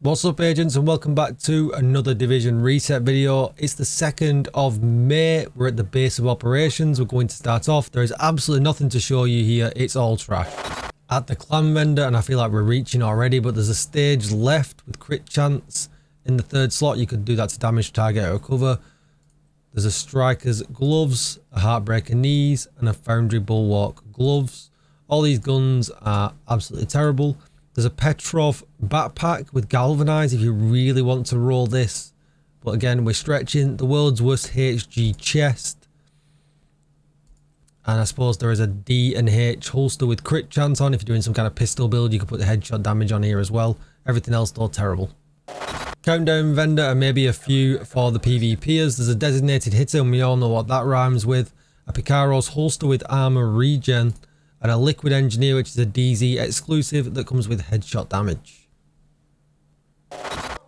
What's up, agents, and welcome back to another division reset video. It's the 2nd of May. We're at the base of operations. We're going to start off. There is absolutely nothing to show you here. It's all trash. At the clan vendor, and I feel like we're reaching already, but there's a stage left with crit chance in the 3rd slot. You could do that to damage target out of cover. There's a striker's gloves, a heartbreaker knees, and a foundry bulwark gloves. All these guns are absolutely terrible. There's a Petrov backpack with galvanized if you really want to roll this. But again, we're stretching. The world's worst HG chest. And I suppose there is a D and H holster with crit chance on. If you're doing some kind of pistol build, you can put the headshot damage on here as well. Everything else though, terrible. Countdown vendor and maybe a few for the PvPers. There's a designated hitter and we all know what that rhymes with. A Picaro's holster with armor regen. And a liquid engineer, which is a DZ exclusive that comes with headshot damage.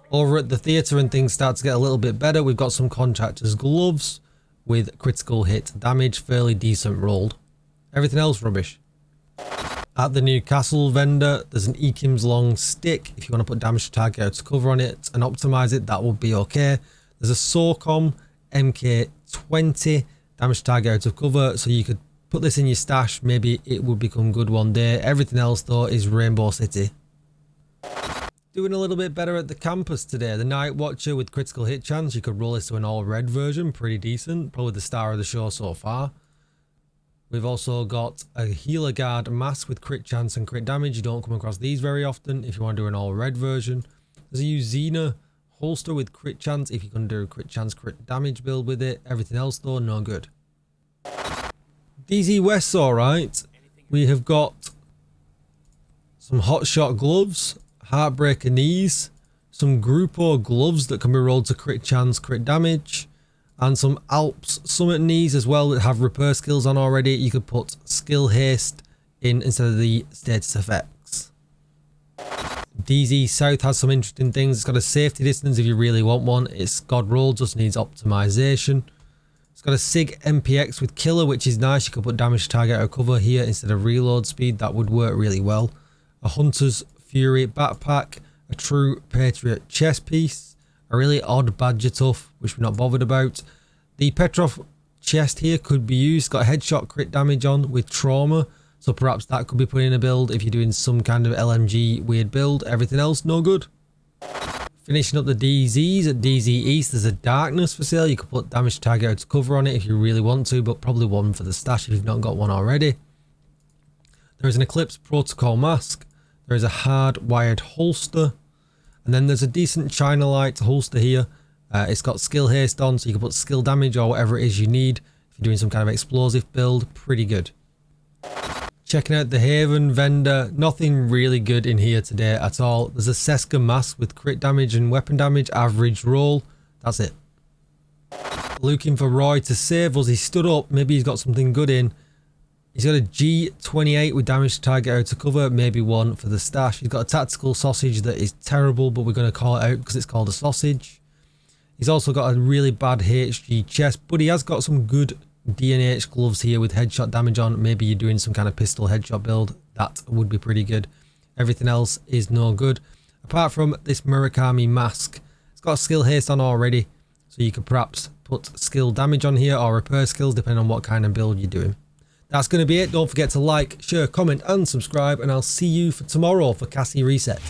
Over at the theatre and things start to get a little bit better. We've got some contractors gloves with critical hit damage, fairly decent rolled. Everything else rubbish. At the Newcastle vendor, there's an Ekim's long stick. If you want to put damage to target out to cover on it and optimize it, that would be okay. There's a SOCOM MK20 damage target out of cover, so you could put this in your stash. Maybe it would become good one day. Everything else though is Rainbow City. Doing a little bit better at the campus today. The Night Watcher with critical hit chance. You could roll this to an all red version. Pretty decent. Probably the star of the show so far. We've also got a Healer Guard mask with crit chance and crit damage. You don't come across these very often if you want to do an all red version. There's a Uzina holster with crit chance if you can do a crit chance crit damage build with it. Everything else though, no good. DZ West's alright. We have got some hotshot gloves, heartbreaker knees, some Grupo gloves that can be rolled to crit chance, crit damage, and some Alps Summit knees as well that have repair skills on already. You could put skill haste in instead of the status effects. DZ South has some interesting things. It's got a safety distance if you really want one. It's god roll, just needs optimization. It's got a SIG MPX with killer, which is nice. You could put damage to target out of cover here instead of reload speed. That would work really well. A Hunter's Fury backpack, a True Patriot chest piece, a really odd Badger Tough, which we're not bothered about. The Petrov chest here could be used. Got a headshot crit damage on with trauma, so perhaps that could be put in a build if you're doing some kind of LMG weird build. Everything else, no good. Finishing up the DZs at DZ East, there's a Darkness for sale. You could put damage to target out to cover on it if you really want to, but probably one for the stash if you've not got one already. There is an Eclipse Protocol mask. There is a hard-wired holster. And then there's a decent China Light holster here. It's got skill haste on, so you can put skill damage or whatever it is you need. If you're doing some kind of explosive build, pretty good. Checking out the Haven vendor, nothing really good in here today at all. There's a Seska mask with crit damage and weapon damage, average roll. That's it. Looking for Roy to save us. He stood up. Maybe he's got something good in. He's got a G28 with damage to target out to cover. Maybe one for the stash. He's got a tactical sausage that is terrible, but we're going to call it out because it's called a sausage. He's also got a really bad HG chest, but he has got some good D&H gloves here with headshot damage on. Maybe you're doing some kind of pistol headshot build. That would be pretty good. Everything else is no good. Apart from this Murakami mask. It's got skill haste on already. So you could perhaps put skill damage on here or repair skills depending on what kind of build you're doing. That's going to be it. Don't forget to like, share, comment and subscribe. And I'll see you for tomorrow for Cassie Reset.